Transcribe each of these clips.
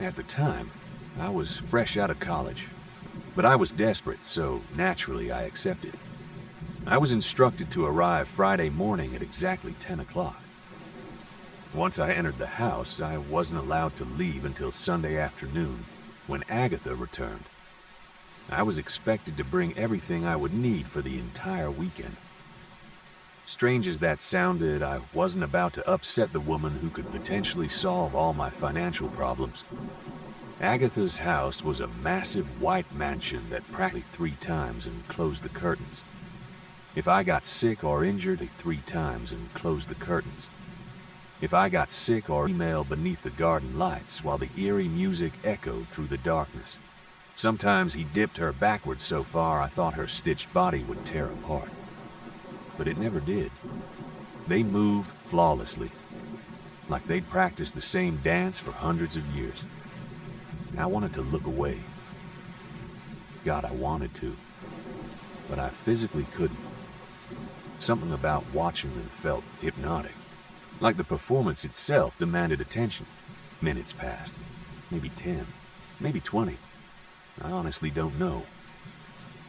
At the time, I was fresh out of college, but I was desperate, so naturally I accepted. I was instructed to arrive Friday morning at exactly 10 o'clock. Once I entered the house, I wasn't allowed to leave until Sunday afternoon, when Agatha returned. I was expected to bring everything I would need for the entire weekend. Strange as that sounded, I wasn't about to upset the woman who could potentially solve all my financial problems. Agatha's house was a massive white mansion that practically 3 times and closed the curtains. If I got sick or injured, 3 times and closed the curtains. If I got sick or emailed beneath the garden lights while the eerie music echoed through the darkness. Sometimes he dipped her backwards so far I thought her stitched body would tear apart. But it never did. They moved flawlessly, like they'd practiced the same dance for hundreds of years. I wanted to look away. God, I wanted to, but I physically couldn't. Something about watching them felt hypnotic, like the performance itself demanded attention. Minutes passed, maybe 10, maybe 20. I honestly don't know.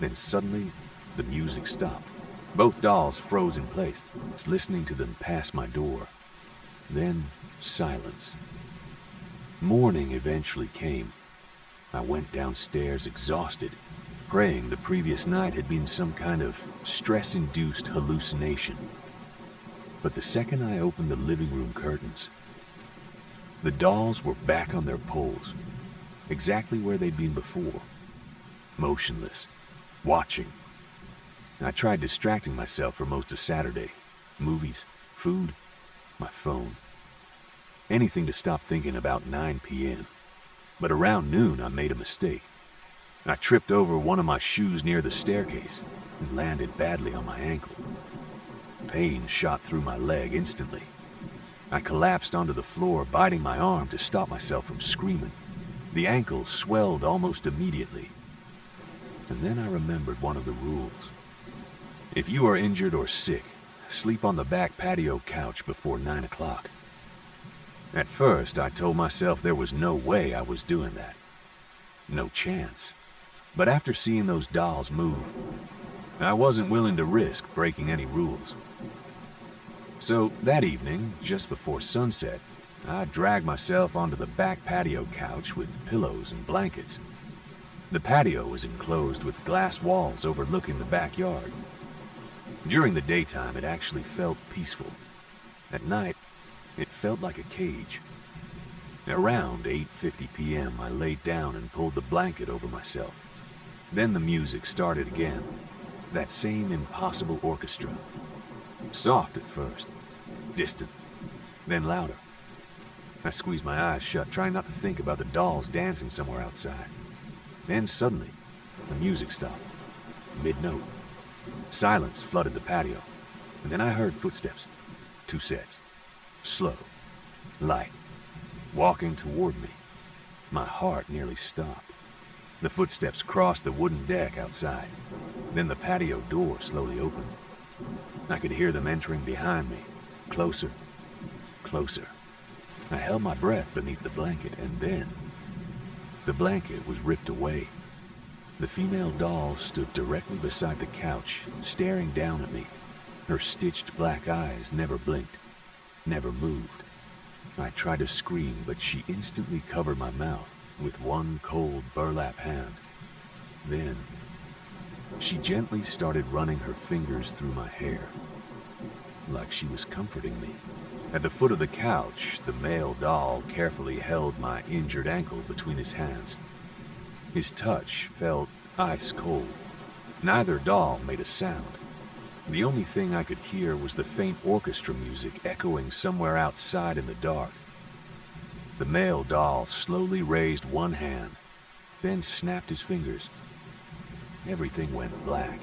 Then suddenly, the music stopped. Both dolls froze in place, listening to them pass my door. Then, silence. Morning eventually came. I went downstairs exhausted, praying the previous night had been some kind of stress-induced hallucination. But the second I opened the living room curtains, the dolls were back on their poles, exactly where they'd been before, motionless, watching. I tried distracting myself for most of Saturday. Movies, food, my phone. Anything to stop thinking about 9 p.m. But around noon, I made a mistake. I tripped over one of my shoes near the staircase and landed badly on my ankle. Pain shot through my leg instantly. I collapsed onto the floor, biting my arm to stop myself from screaming. The ankle swelled almost immediately. And then I remembered one of the rules. If you are injured or sick, sleep on the back patio couch before 9 o'clock. At first, I told myself there was no way I was doing that. No chance. But after seeing those dolls move, I wasn't willing to risk breaking any rules. So that evening, just before sunset, I dragged myself onto the back patio couch with pillows and blankets. The patio was enclosed with glass walls overlooking the backyard. During the daytime, it actually felt peaceful. At night, it felt like a cage. Around 8:50 p.m., I laid down and pulled the blanket over myself. Then the music started again, that same impossible orchestra. Soft at first, distant, then louder. I squeezed my eyes shut, trying not to think about the dolls dancing somewhere outside. Then suddenly, the music stopped, mid-note. Silence flooded the patio, and then I heard footsteps. 2 sets. Slow, light, walking toward me. My heart nearly stopped. The footsteps crossed the wooden deck outside. Then the patio door slowly opened. I could hear them entering behind me, closer, closer. I held my breath beneath the blanket, and then the blanket was ripped away. The female doll stood directly beside the couch, staring down at me. Her stitched black eyes never blinked, never moved. I tried to scream, but she instantly covered my mouth with one cold burlap hand. Then, she gently started running her fingers through my hair, like she was comforting me. At the foot of the couch, the male doll carefully held my injured ankle between his hands. His touch felt ice cold. Neither doll made a sound. The only thing I could hear was the faint orchestra music echoing somewhere outside in the dark. The male doll slowly raised one hand, then snapped his fingers. Everything went black.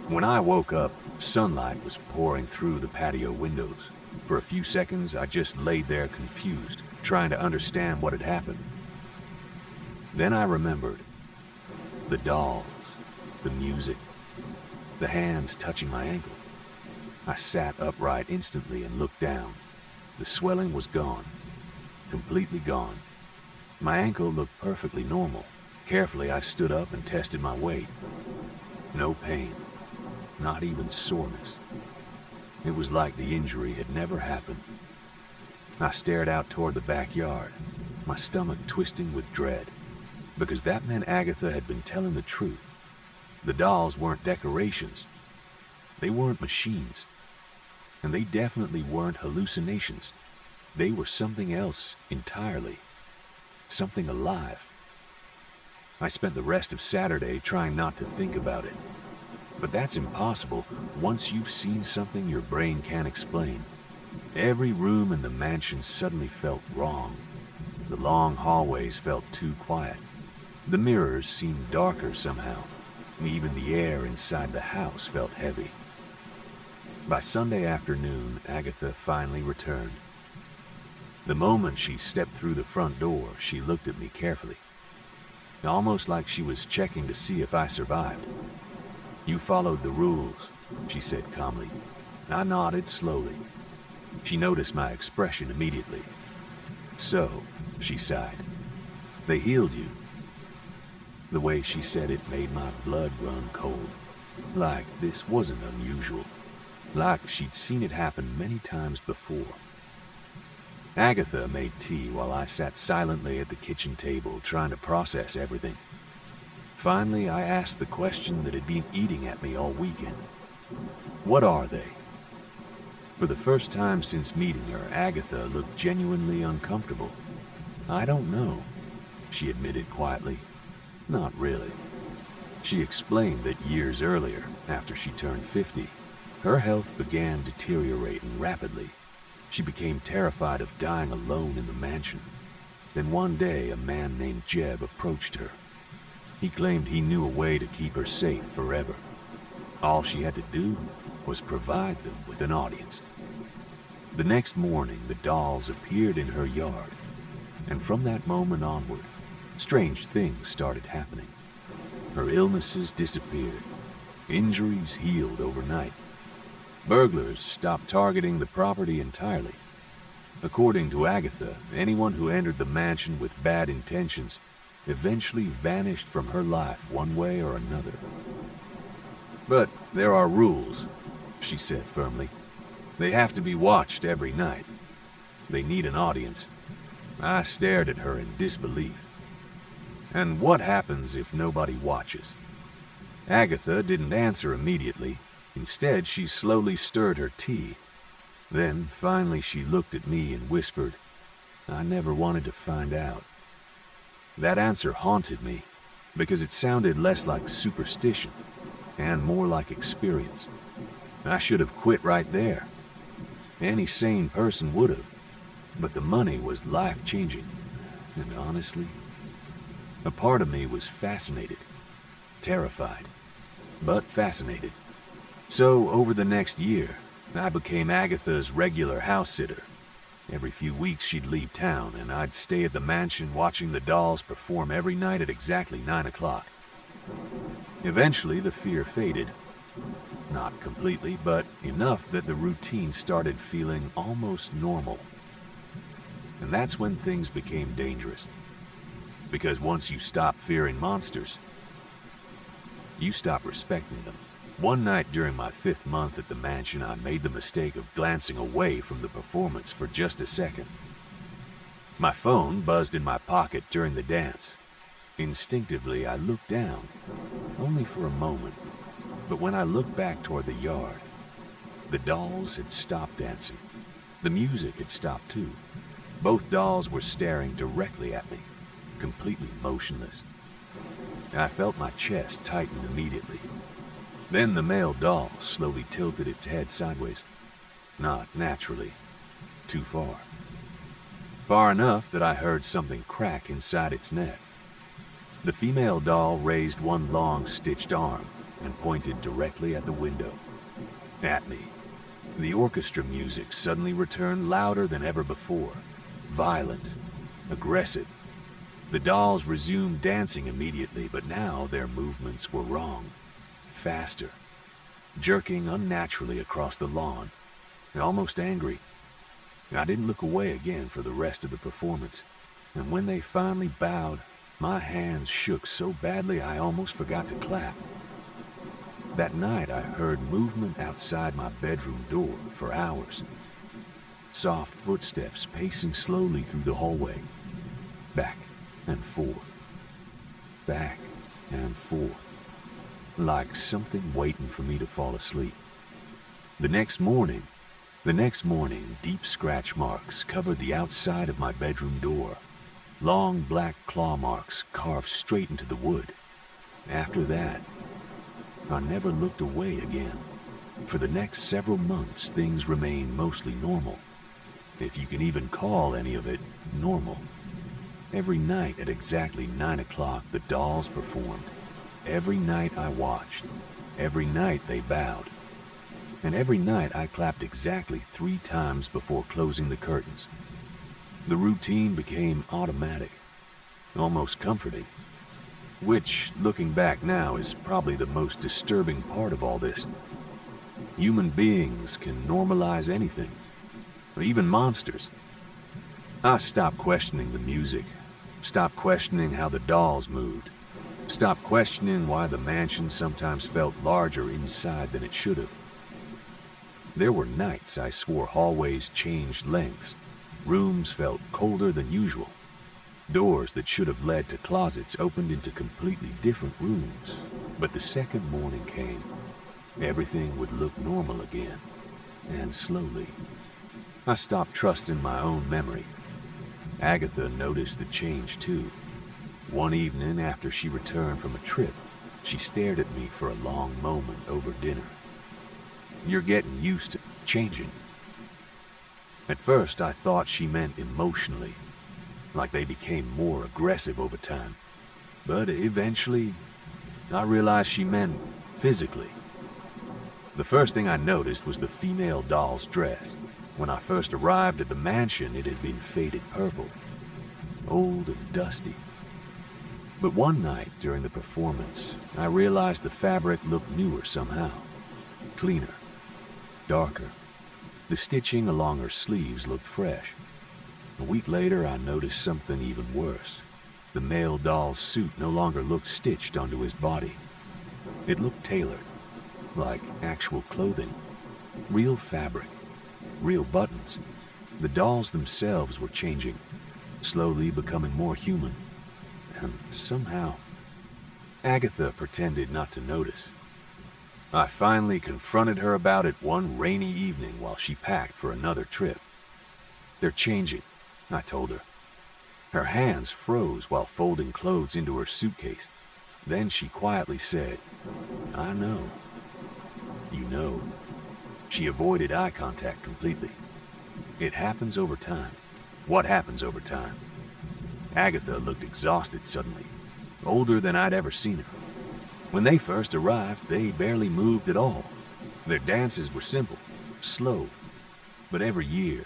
When I woke up, sunlight was pouring through the patio windows. For a few seconds, I just laid there confused, trying to understand what had happened. Then I remembered. The dolls, the music, the hands touching my ankle. I sat upright instantly and looked down. The swelling was gone, completely gone. My ankle looked perfectly normal. Carefully, I stood up and tested my weight. No pain, not even soreness. It was like the injury had never happened. I stared out toward the backyard, my stomach twisting with dread, because that meant Agatha had been telling the truth. The dolls weren't decorations. They weren't machines. And they definitely weren't hallucinations. They were something else entirely. Something alive. I spent the rest of Saturday trying not to think about it. But that's impossible once you've seen something your brain can't explain. Every room in the mansion suddenly felt wrong. The long hallways felt too quiet. The mirrors seemed darker somehow. And even the air inside the house felt heavy. By Sunday afternoon, Agatha finally returned. The moment she stepped through the front door, she looked at me carefully, almost like she was checking to see if I survived. "You followed the rules," she said calmly. I nodded slowly. She noticed my expression immediately. "So," she sighed, "they healed you." The way she said it made my blood run cold. Like this wasn't unusual. Like she'd seen it happen many times before. Agatha made tea while I sat silently at the kitchen table trying to process everything. Finally, I asked the question that had been eating at me all weekend. What are they? For the first time since meeting her, Agatha looked genuinely uncomfortable. "I don't know," she admitted quietly. "Not really." She explained that years earlier, after she turned 50, her health began deteriorating rapidly. She became terrified of dying alone in the mansion. Then one day, a man named Jeb approached her. He claimed he knew a way to keep her safe forever. All she had to do was provide them with an audience. The next morning, the dolls appeared in her yard, and from that moment onward, strange things started happening. Her illnesses disappeared. Injuries healed overnight. Burglars stopped targeting the property entirely. According to Agatha, anyone who entered the mansion with bad intentions eventually vanished from her life one way or another. "But there are rules," she said firmly. "They have to be watched every night. They need an audience." I stared at her in disbelief. "And what happens if nobody watches?" Agatha didn't answer immediately. Instead, she slowly stirred her tea. Then, finally, she looked at me and whispered, "I never wanted to find out." That answer haunted me, because it sounded less like superstition and more like experience. I should have quit right there. Any sane person would have, but the money was life-changing, and honestly, a part of me was fascinated, terrified, but fascinated. So, over the next year, I became Agatha's regular house sitter. Every few weeks she'd leave town, and I'd stay at the mansion watching the dolls perform every night at exactly 9 o'clock. Eventually, the fear faded. Not completely, but enough that the routine started feeling almost normal. And that's when things became dangerous. Because once you stop fearing monsters, you stop respecting them. One night during my 5th month at the mansion, I made the mistake of glancing away from the performance for just a second. My phone buzzed in my pocket during the dance. Instinctively, I looked down, only for a moment. But when I looked back toward the yard, the dolls had stopped dancing. The music had stopped too. Both dolls were staring directly at me, completely motionless. I felt my chest tighten immediately. Then the male doll slowly tilted its head sideways. Not naturally. Too far. Far enough that I heard something crack inside its neck. The female doll raised one long stitched arm and pointed directly at the window. At me. The orchestra music suddenly returned louder than ever before. Violent. Aggressive. The dolls resumed dancing immediately, but now their movements were wrong. Faster, jerking unnaturally across the lawn, almost angry. I didn't look away again for the rest of the performance. And when they finally bowed, my hands shook so badly I almost forgot to clap. That night I heard movement outside my bedroom door for hours. Soft footsteps pacing slowly through the hallway, back and forth, back and forth, like something waiting for me to fall asleep. The next morning, deep scratch marks covered the outside of my bedroom door. Long black claw marks carved straight into the wood. After that, I never looked away again. For the next several months, things remained mostly normal, if you can even call any of it normal. Every night at exactly 9 o'clock, the dolls performed. Every night I watched. Every night they bowed. And every night I clapped exactly 3 times before closing the curtains. The routine became automatic, almost comforting, which, looking back now, is probably the most disturbing part of all this. Human beings can normalize anything, even monsters. I stopped questioning the music, stopped questioning how the dolls moved, stopped questioning why the mansion sometimes felt larger inside than it should have. There were nights I swore hallways changed lengths. Rooms felt colder than usual. Doors that should have led to closets opened into completely different rooms. But the second morning came, everything would look normal again. And slowly, I stopped trusting my own memory. Agatha noticed the change too. One evening after she returned from a trip, she stared at me for a long moment over dinner. "You're getting used to changing." At first, I thought she meant emotionally, like they became more aggressive over time. But eventually, I realized she meant physically. The first thing I noticed was the female doll's dress. When I first arrived at the mansion, it had been faded purple, old and dusty. But one night during the performance, I realized the fabric looked newer somehow, cleaner, darker. The stitching along her sleeves looked fresh. A week later, I noticed something even worse. The male doll's suit no longer looked stitched onto his body. It looked tailored, like actual clothing, real fabric, real buttons. The dolls themselves were changing, slowly becoming more human. And somehow, Agatha pretended not to notice. I finally confronted her about it one rainy evening while she packed for another trip. "They're changing," I told her. Her hands froze while folding clothes into her suitcase. Then she quietly said, "I know." "You know." She avoided eye contact completely. "It happens over time." "What happens over time?" Agatha looked exhausted suddenly, older than I'd ever seen her. "When they first arrived, they barely moved at all. Their dances were simple, slow, but every year,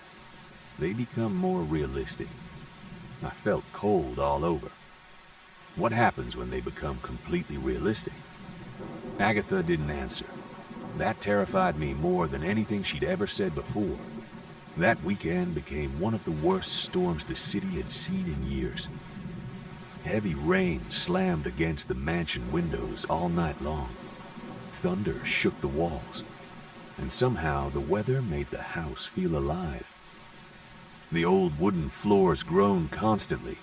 they become more realistic." I felt cold all over. What happens when they become completely realistic? Agatha didn't answer. That terrified me more than anything she'd ever said before. That weekend became one of the worst storms the city had seen in years. Heavy rain slammed against the mansion windows all night long. Thunder shook the walls, and somehow the weather made the house feel alive. The old wooden floors groaned constantly.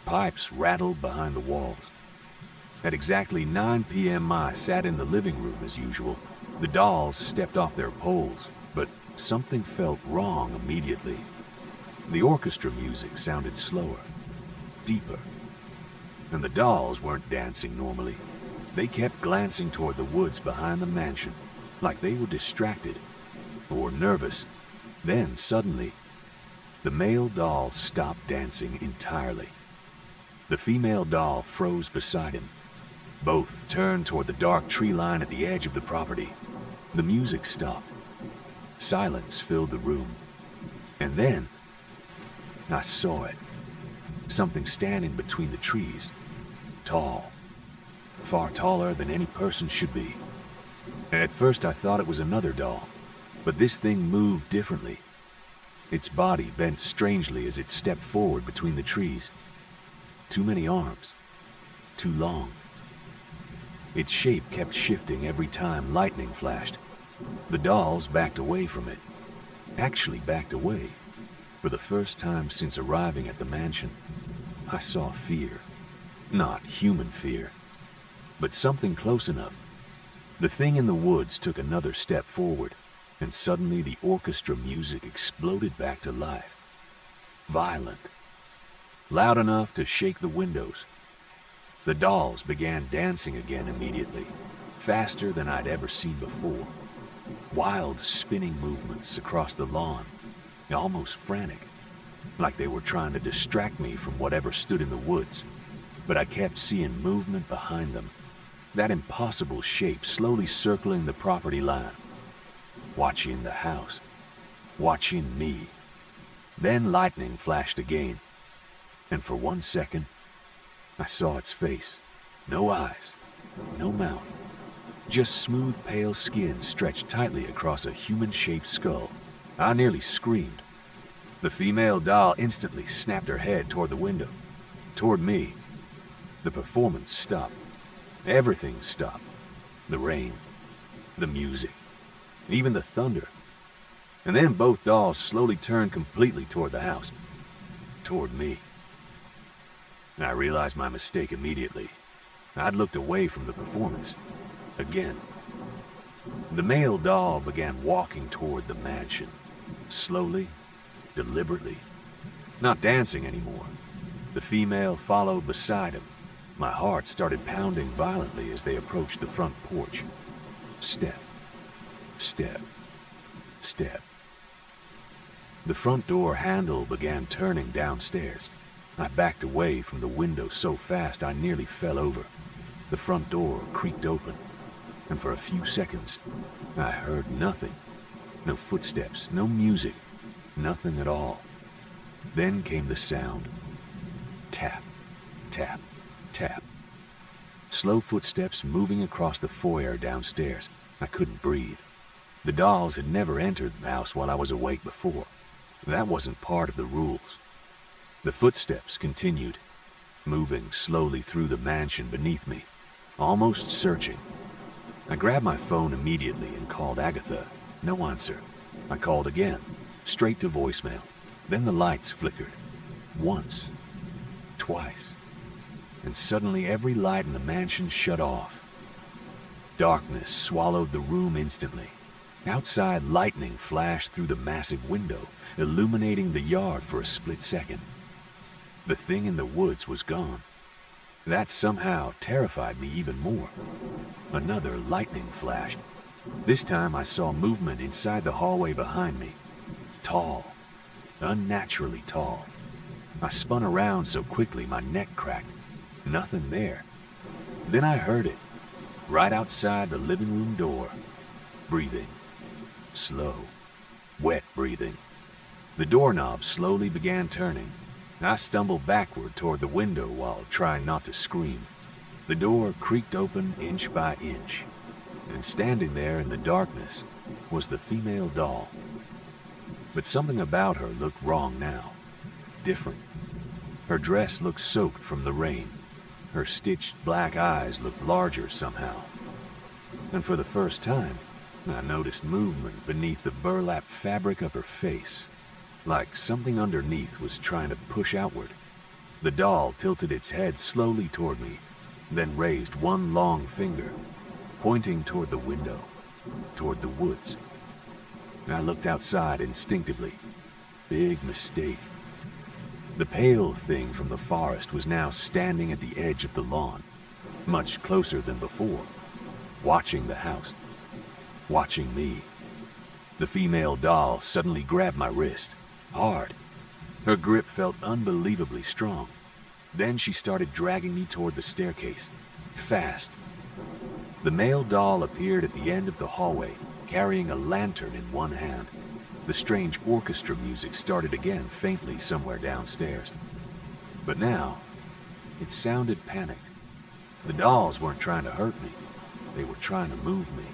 Pipes rattled behind the walls. At exactly 9 p.m. I sat in the living room as usual. The dolls stepped off their poles, but something felt wrong immediately. The orchestra music sounded slower, deeper. And the dolls weren't dancing normally. They kept glancing toward the woods behind the mansion, like they were distracted or nervous. Then, suddenly, the male doll stopped dancing entirely. The female doll froze beside him. Both turned toward the dark tree line at the edge of the property. The music stopped. Silence filled the room. And then, I saw it. Something standing between the trees. Tall. Far taller than any person should be. At first I thought it was another doll, but this thing moved differently. Its body bent strangely as it stepped forward between the trees. Too many arms. Too long. Its shape kept shifting every time lightning flashed. The dolls backed away from it. Actually backed away. For the first time since arriving at the mansion, I saw fear. Not human fear, but something close enough. The thing in the woods took another step forward, and suddenly the orchestra music exploded back to life. Violent. Loud enough to shake the windows. The dolls began dancing again immediately, faster than I'd ever seen before. Wild spinning movements across the lawn, almost frantic, like they were trying to distract me from whatever stood in the woods. But I kept seeing movement behind them, that impossible shape slowly circling the property line, watching the house, watching me. Then lightning flashed again, and for 1 second, I saw its face. No eyes, no mouth, just smooth pale skin stretched tightly across a human-shaped skull. I nearly screamed. The female doll instantly snapped her head toward the window, toward me. The performance stopped. Everything stopped. The rain, the music, even the thunder. And then both dolls slowly turned completely toward the house, toward me. I realized my mistake immediately. I'd looked away from the performance. Again. The male doll began walking toward the mansion, slowly, deliberately, not dancing anymore. The female followed beside him. My heart started pounding violently as they approached the front porch. Step, step, step. The front door handle began turning downstairs. I backed away from the window so fast I nearly fell over. The front door creaked open, and for a few seconds, I heard nothing. No footsteps, no music, nothing at all. Then came the sound. Tap, tap, tap. Slow footsteps moving across the foyer downstairs. I couldn't breathe. The dolls had never entered the house while I was awake before. That wasn't part of the rules. The footsteps continued, moving slowly through the mansion beneath me, almost searching. I grabbed my phone immediately and called Agatha. No answer. I called again, straight to voicemail. Then the lights flickered. Once. Twice. And suddenly every light in the mansion shut off. Darkness swallowed the room instantly. Outside, lightning flashed through the massive window, illuminating the yard for a split second. The thing in the woods was gone. That somehow terrified me even more. Another lightning flash. This time I saw movement inside the hallway behind me. Tall. Unnaturally tall. I spun around so quickly my neck cracked. Nothing there. Then I heard it. Right outside the living room door. Breathing. Slow. Wet breathing. The doorknob slowly began turning. I stumbled backward toward the window while trying not to scream. The door creaked open inch by inch, and standing there in the darkness was the female doll. But something about her looked wrong now. Different. Her dress looked soaked from the rain. Her stitched black eyes looked larger somehow. And for the first time, I noticed movement beneath the burlap fabric of her face. Like something underneath was trying to push outward. The doll tilted its head slowly toward me, then raised one long finger, pointing toward the window, toward the woods. I looked outside instinctively. Big mistake. The pale thing from the forest was now standing at the edge of the lawn, much closer than before, watching the house, watching me. The female doll suddenly grabbed my wrist. Hard. Her grip felt unbelievably strong. Then she started dragging me toward the staircase. Fast. The male doll appeared at the end of the hallway, carrying a lantern in one hand. The strange orchestra music started again faintly somewhere downstairs. But now, it sounded panicked. The dolls weren't trying to hurt me. They were trying to move me.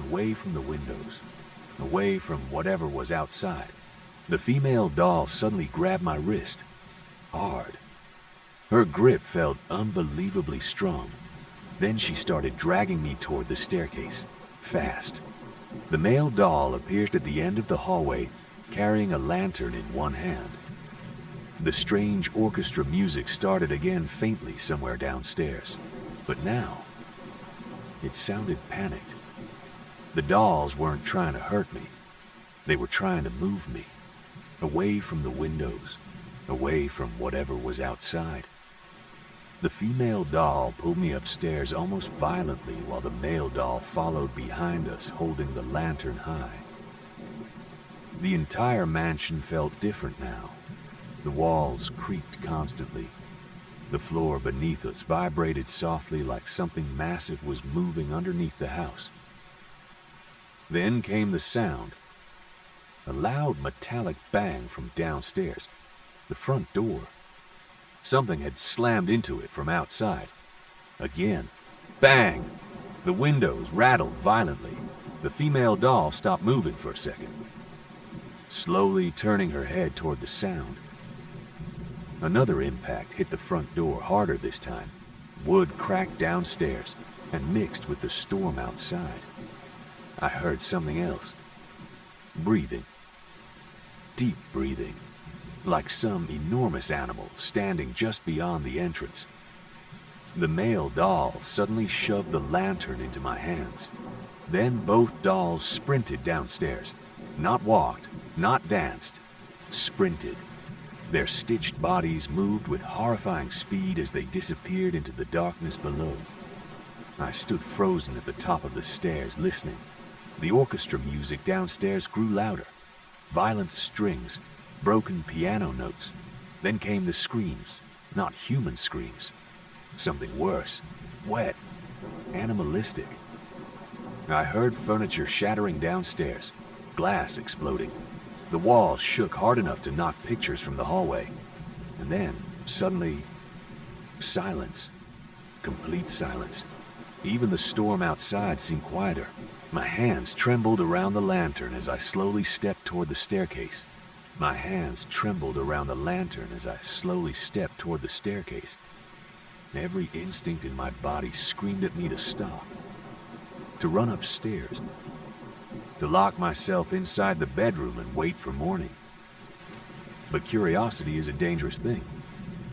Away from the windows. Away from whatever was outside. The female doll suddenly grabbed my wrist, hard. Her grip felt unbelievably strong. Then she started dragging me toward the staircase, fast. The male doll appeared at the end of the hallway, carrying a lantern in one hand. The strange orchestra music started again faintly somewhere downstairs, but now it sounded panicked. The dolls weren't trying to hurt me. They were trying to move me, away from the windows, away from whatever was outside. The female doll pulled me upstairs almost violently while the male doll followed behind us holding the lantern high. The entire mansion felt different now. The walls creaked constantly. The floor beneath us vibrated softly like something massive was moving underneath the house. Then came the sound. A loud metallic bang from downstairs, the front door. Something had slammed into it from outside. Again, bang! The windows rattled violently. The female doll stopped moving for a second, slowly turning her head toward the sound. Another impact hit the front door harder this time. Wood cracked downstairs and mixed with the storm outside. I heard something else. Breathing. Deep breathing. Like some enormous animal standing just beyond the entrance. The male doll suddenly shoved the lantern into my hands. Then both dolls sprinted downstairs. Not walked, not danced. Sprinted. Their stitched bodies moved with horrifying speed as they disappeared into the darkness below. I stood frozen at the top of the stairs, listening. The orchestra music downstairs grew louder. Violent strings, broken piano notes. Then came the screams, not human screams. Something worse, wet, animalistic. I heard furniture shattering downstairs, glass exploding. The walls shook hard enough to knock pictures from the hallway. And then, suddenly, silence. Complete silence. Even the storm outside seemed quieter. My hands trembled around the lantern as I slowly stepped toward the staircase. My hands trembled around the lantern as I slowly stepped toward the staircase. Every instinct in my body screamed at me to stop, to run upstairs, to lock myself inside the bedroom and wait for morning. But curiosity is a dangerous thing,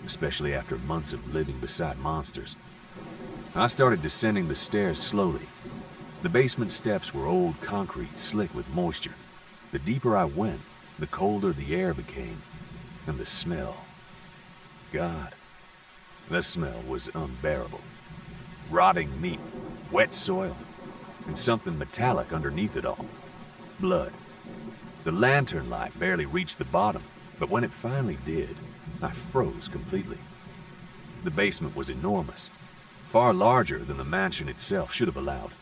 especially after months of living beside monsters. I started descending the stairs slowly. The basement steps were old concrete, slick with moisture. The deeper I went, the colder the air became, and the smell. God, the smell was unbearable. Rotting meat, wet soil, and something metallic underneath it all. Blood. The lantern light barely reached the bottom, but when it finally did, I froze completely. The basement was enormous, far larger than the mansion itself should have allowed.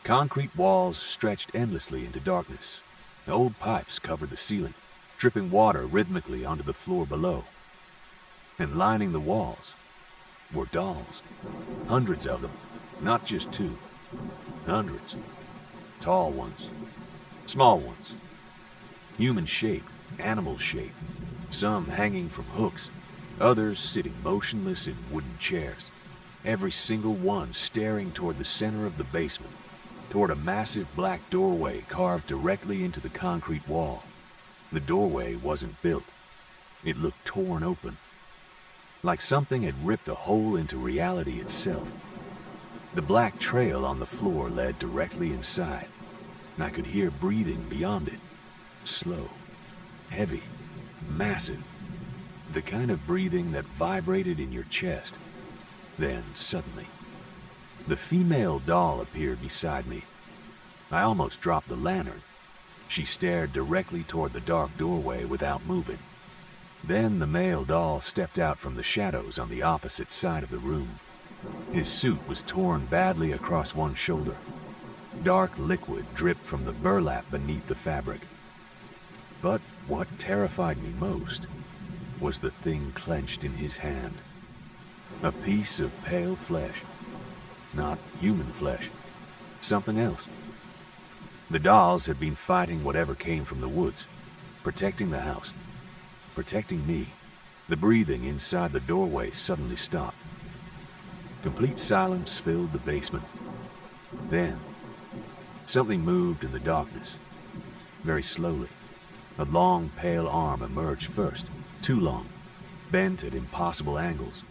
Concrete walls stretched endlessly into darkness. Old pipes covered the ceiling, dripping water rhythmically onto the floor below. And lining the walls were dolls. Hundreds of them, not just two. Hundreds. Tall ones, small ones. Human shape, animal shape. Some hanging from hooks, others sitting motionless in wooden chairs. Every single one staring toward the center of the basement, toward a massive black doorway carved directly into the concrete wall. The doorway wasn't built. It looked torn open, like something had ripped a hole into reality itself. The black trail on the floor led directly inside, and I could hear breathing beyond it. Slow, heavy, massive. The kind of breathing that vibrated in your chest. Then, suddenly, the female doll appeared beside me. I almost dropped the lantern. She stared directly toward the dark doorway without moving. Then the male doll stepped out from the shadows on the opposite side of the room. His suit was torn badly across one shoulder. Dark liquid dripped from the burlap beneath the fabric. But what terrified me most was the thing clenched in his hand. A piece of pale flesh. Not human flesh. Something else. The dolls had been fighting whatever came from the woods. protecting the house, protecting me. The breathing inside the doorway suddenly stopped. Complete silence filled the basement. Then, something moved in the darkness, very slowly. A long, pale arm emerged first, too long, bent at impossible angles.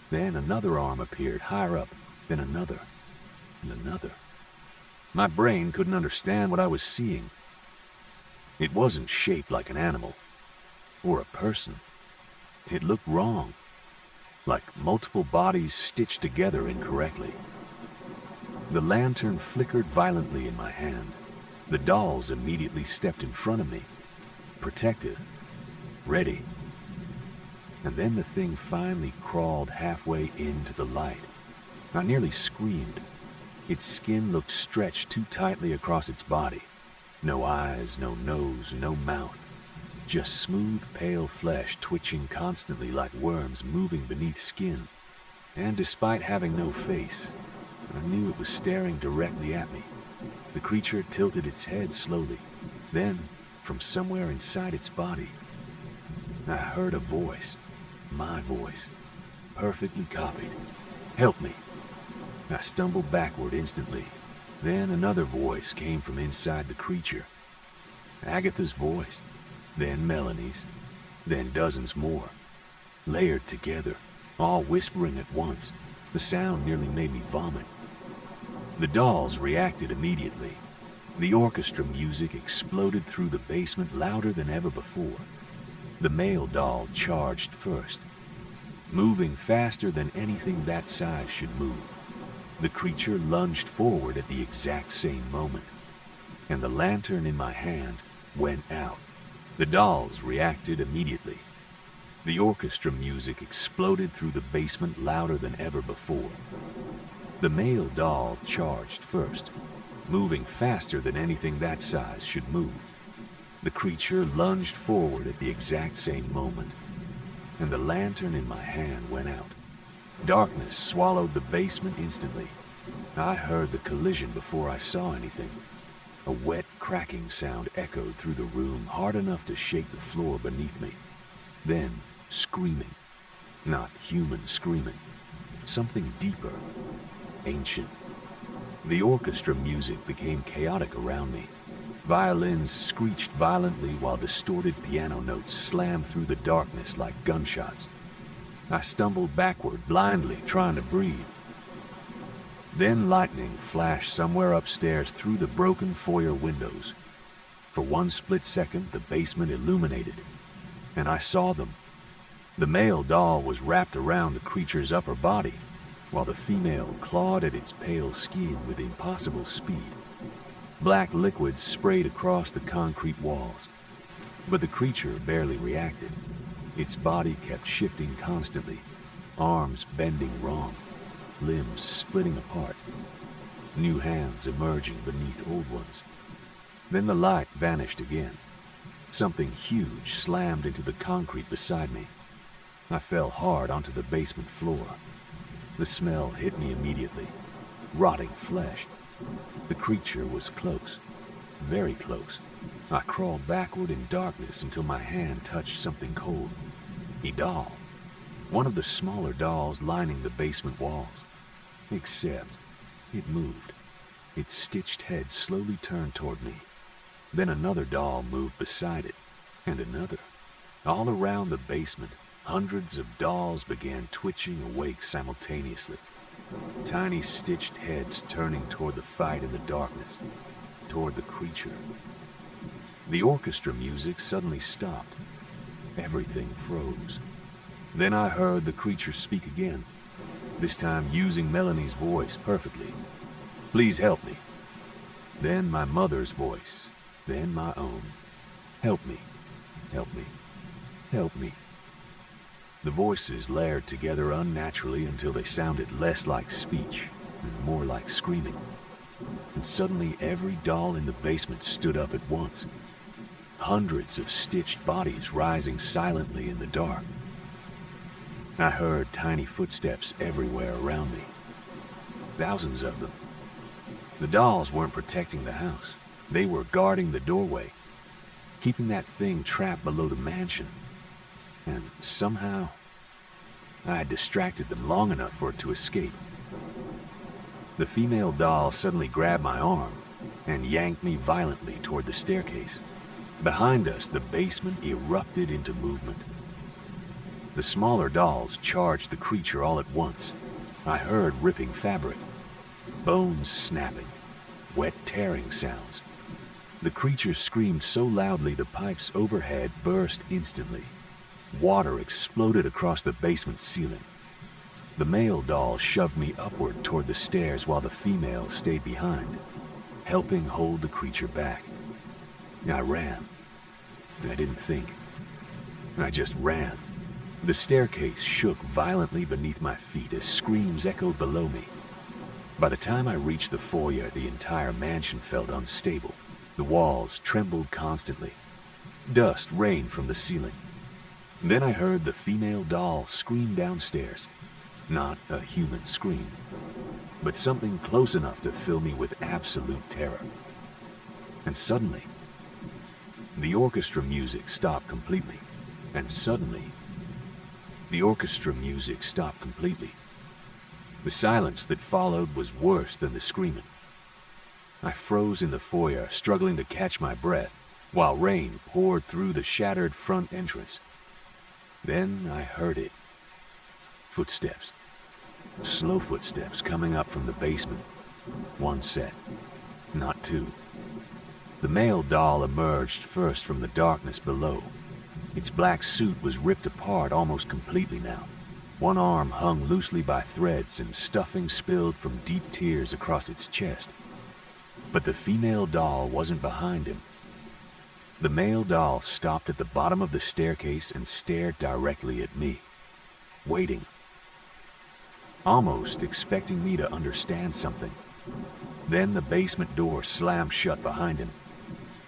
Then another arm appeared higher up, then another, and another. My brain couldn't understand what I was seeing. It wasn't shaped like an animal, or a person. It looked wrong, like multiple bodies stitched together incorrectly. The lantern flickered violently in my hand. The dolls immediately stepped in front of me, protective, ready. And then the thing finally crawled halfway into the light. I nearly screamed. Its skin looked stretched too tightly across its body. No eyes, no nose, no mouth. Just smooth, pale flesh twitching constantly like worms moving beneath skin. And despite having no face, I knew it was staring directly at me. The creature tilted its head slowly. Then, from somewhere inside its body, I heard a voice. My voice. Perfectly copied. "Help me." I stumbled backward instantly. Then another voice came from inside the creature. Agatha's voice. Then Melanie's. Then dozens more. Layered together, all whispering at once. The sound nearly made me vomit. The dolls reacted immediately. The orchestra music exploded through the basement louder than ever before. The male doll charged first, moving faster than anything that size should move. The creature lunged forward at the exact same moment, and the lantern in my hand went out. The dolls reacted immediately. The orchestra music exploded through the basement louder than ever before. The male doll charged first, moving faster than anything that size should move. The creature lunged forward at the exact same moment, and the lantern in my hand went out. Darkness swallowed the basement instantly. I heard the collision before I saw anything. A wet, cracking sound echoed through the room hard enough to shake the floor beneath me. Then, screaming. Not human screaming. Something deeper. Ancient. The orchestra music became chaotic around me. Violins screeched violently while distorted piano notes slammed through the darkness like gunshots. I stumbled backward, blindly, trying to breathe. Then lightning flashed somewhere upstairs through the broken foyer windows. For one split second, the basement illuminated, and I saw them. The male doll was wrapped around the creature's upper body, while the female clawed at its pale skin with impossible speed. Black liquid sprayed across the concrete walls, but the creature barely reacted. Its body kept shifting constantly, arms bending wrong, limbs splitting apart, new hands emerging beneath old ones. Then the light vanished again. Something huge slammed into the concrete beside me. I fell hard onto the basement floor. The smell hit me immediately. Rotting flesh. The creature was close. Very close. I crawled backward in darkness until my hand touched something cold. A doll. One of the smaller dolls lining the basement walls. Except it moved. Its stitched head slowly turned toward me. Then another doll moved beside it, and another. All around the basement, hundreds of dolls began twitching awake simultaneously. Tiny stitched heads turning toward the fight in the darkness, toward the creature. The orchestra music suddenly stopped. Everything froze. Then I heard the creature speak again, this time using Melanie's voice perfectly. "Please help me." Then my mother's voice, then my own. "Help me, help me, help me." The voices layered together unnaturally until they sounded less like speech and more like screaming. And suddenly every doll in the basement stood up at once. Hundreds of stitched bodies rising silently in the dark. I heard tiny footsteps everywhere around me. Thousands of them. The dolls weren't protecting the house. They were guarding the doorway, keeping that thing trapped below the mansion. And somehow, I had distracted them long enough for it to escape. The female doll suddenly grabbed my arm and yanked me violently toward the staircase. Behind us, the basement erupted into movement. The smaller dolls charged the creature all at once. I heard ripping fabric, bones snapping, wet tearing sounds. The creature screamed so loudly the pipes overhead burst instantly. Water exploded across the basement ceiling. The male doll shoved me upward toward the stairs while the female stayed behind, helping hold the creature back. I ran. I didn't think. I just ran. The staircase shook violently beneath my feet as screams echoed below me. By the time I reached the foyer, the entire mansion felt unstable. The walls trembled constantly. Dust rained from the ceiling. Then I heard the female doll scream downstairs. Not a human scream, but something close enough to fill me with absolute terror. And suddenly, the orchestra music stopped completely. And suddenly, the orchestra music stopped completely. The silence that followed was worse than the screaming. I froze in the foyer, struggling to catch my breath, while rain poured through the shattered front entrance. Then I heard it. Footsteps. Slow footsteps coming up from the basement. One set, not two. The male doll emerged first from the darkness below. Its black suit was ripped apart almost completely now. One arm hung loosely by threads and stuffing spilled from deep tears across its chest. But the female doll wasn't behind him. The male doll stopped at the bottom of the staircase and stared directly at me, waiting, almost expecting me to understand something. Then the basement door slammed shut behind him.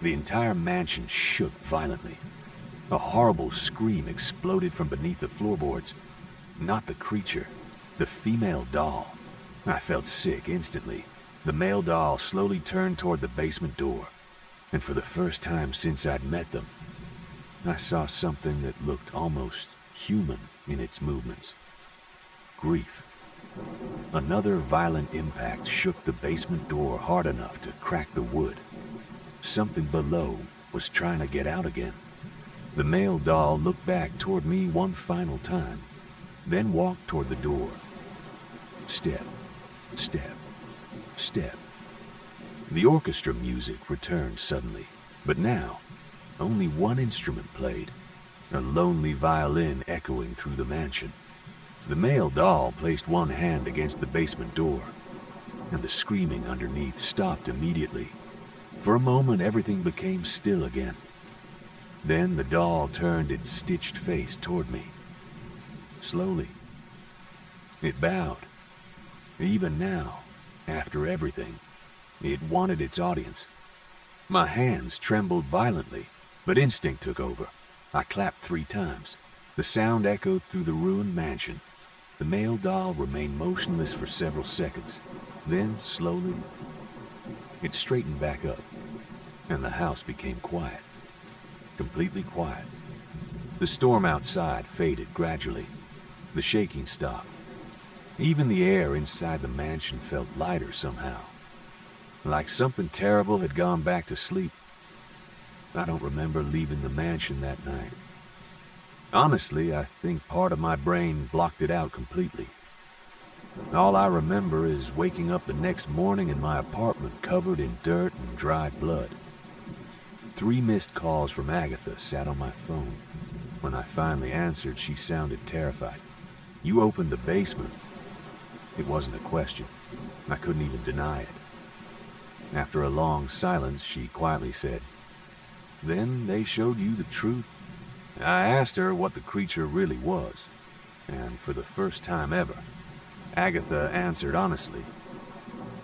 The entire mansion shook violently. A horrible scream exploded from beneath the floorboards. Not the creature, the female doll. I felt sick instantly. The male doll slowly turned toward the basement door, and for the first time since I'd met them, I saw something that looked almost human in its movements. Grief. Another violent impact shook the basement door hard enough to crack the wood. Something below was trying to get out again. The male doll looked back toward me one final time, then walked toward the door. Step, step, step. The orchestra music returned suddenly, but now only one instrument played, a lonely violin echoing through the mansion. The male doll placed one hand against the basement door, and the screaming underneath stopped immediately. For a moment, everything became still again. Then the doll turned its stitched face toward me. Slowly. It bowed. Even now, after everything, it wanted its audience. My hands trembled violently, but instinct took over. I clapped 3 times. The sound echoed through the ruined mansion. The male doll remained motionless for several seconds. Then, slowly, it straightened back up, and the house became quiet. Completely quiet. The storm outside faded gradually. The shaking stopped. Even the air inside the mansion felt lighter somehow, like something terrible had gone back to sleep. I don't remember leaving the mansion that night. Honestly, I think part of my brain blocked it out completely. All I remember is waking up the next morning in my apartment covered in dirt and dried blood. 3 missed calls from Agatha sat on my phone. When I finally answered, she sounded terrified. "You opened the basement." It wasn't a question. I couldn't even deny it. After a long silence, she quietly said, "Then they showed you the truth?" I asked her what the creature really was, and for the first time ever, Agatha answered honestly.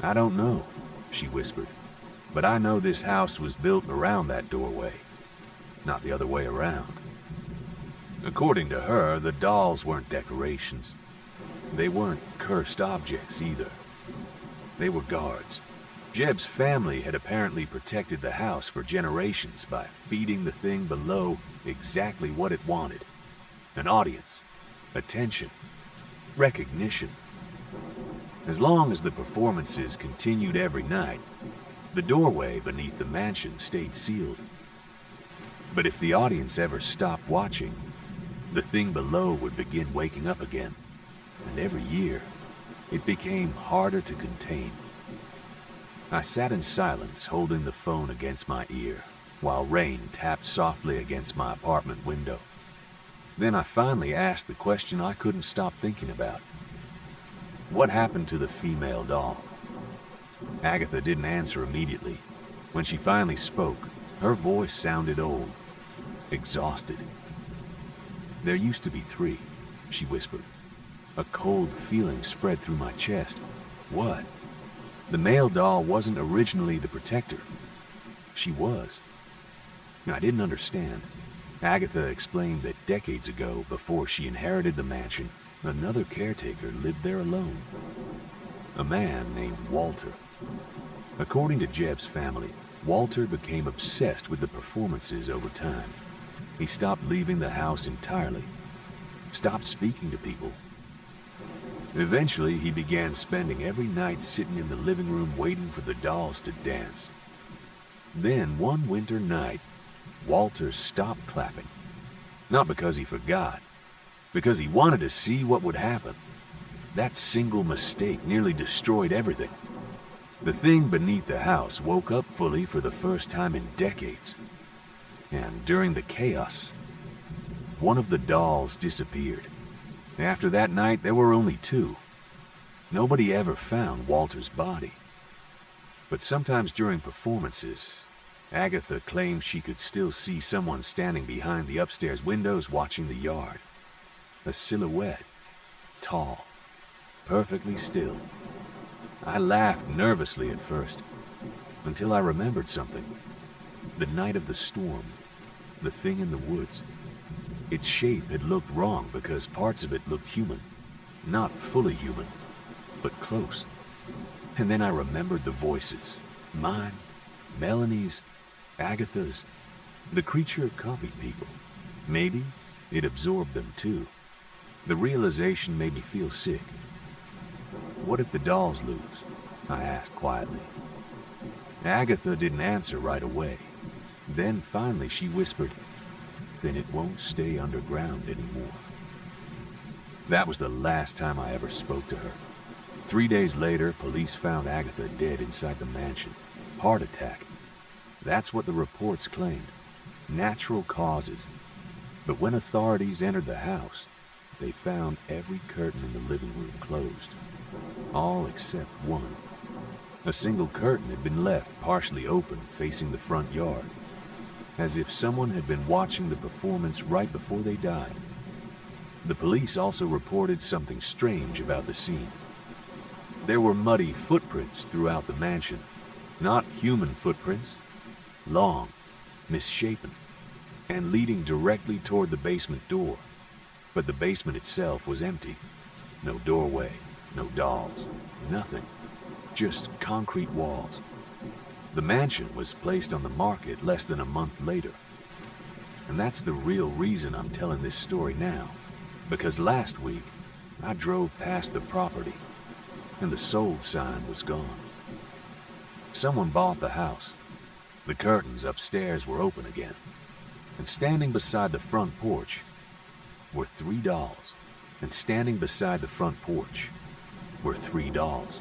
"I don't know," she whispered, "but I know this house was built around that doorway, not the other way around." According to her, the dolls weren't decorations. They weren't cursed objects either. They were guards. Jeb's family had apparently protected the house for generations by feeding the thing below exactly what it wanted: an audience, attention, recognition. As long as the performances continued every night, the doorway beneath the mansion stayed sealed. But if the audience ever stopped watching, the thing below would begin waking up again, and every year, it became harder to contain. I sat in silence, holding the phone against my ear, while rain tapped softly against my apartment window. Then I finally asked the question I couldn't stop thinking about. What happened to the female doll? Agatha didn't answer immediately. When she finally spoke, her voice sounded old, exhausted. "There used to be 3, she whispered. A cold feeling spread through my chest. What? The male doll wasn't originally the protector. She was. I didn't understand. Agatha explained that decades ago, before she inherited the mansion, another caretaker lived there alone. A man named Walter. According to Jeb's family, Walter became obsessed with the performances over time. He stopped leaving the house entirely, stopped speaking to people. Eventually, he began spending every night sitting in the living room waiting for the dolls to dance. Then, one winter night, Walter stopped clapping. Not because he forgot, because he wanted to see what would happen. That single mistake nearly destroyed everything. The thing beneath the house woke up fully for the first time in decades. And during the chaos, one of the dolls disappeared. After that night, there were only 2. Nobody ever found Walter's body. But sometimes during performances, Agatha claimed she could still see someone standing behind the upstairs windows watching the yard. A silhouette, tall, perfectly still. I laughed nervously at first, until I remembered something. The night of the storm, the thing in the woods. Its shape had looked wrong because parts of it looked human. Not fully human, but close. And then I remembered the voices. Mine, Melanie's, Agatha's. The creature copied people. Maybe it absorbed them too. The realization made me feel sick. What if the dolls lose? I asked quietly. Agatha didn't answer right away. Then finally she whispered, "Then it won't stay underground anymore." That was the last time I ever spoke to her. 3 days later, police found Agatha dead inside the mansion. Heart attack. That's what the reports claimed. Natural causes. But when authorities entered the house, they found every curtain in the living room closed. All except one. A single curtain had been left partially open facing the front yard, as if someone had been watching the performance right before they died. The police also reported something strange about the scene. There were muddy footprints throughout the mansion. Not human footprints. Long, misshapen, and leading directly toward the basement door. But the basement itself was empty. No doorway, no dolls, nothing. Just concrete walls. The mansion was placed on the market less than a month later. And that's the real reason I'm telling this story now. Because last week, I drove past the property, and the sold sign was gone. Someone bought the house. The curtains upstairs were open again. And standing beside the front porch were 3 dolls. And standing beside the front porch were 3 dolls.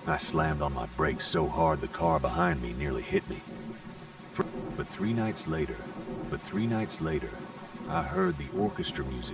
I slammed on my brakes so hard the car behind me nearly hit me. But 3 nights later, I heard the orchestra music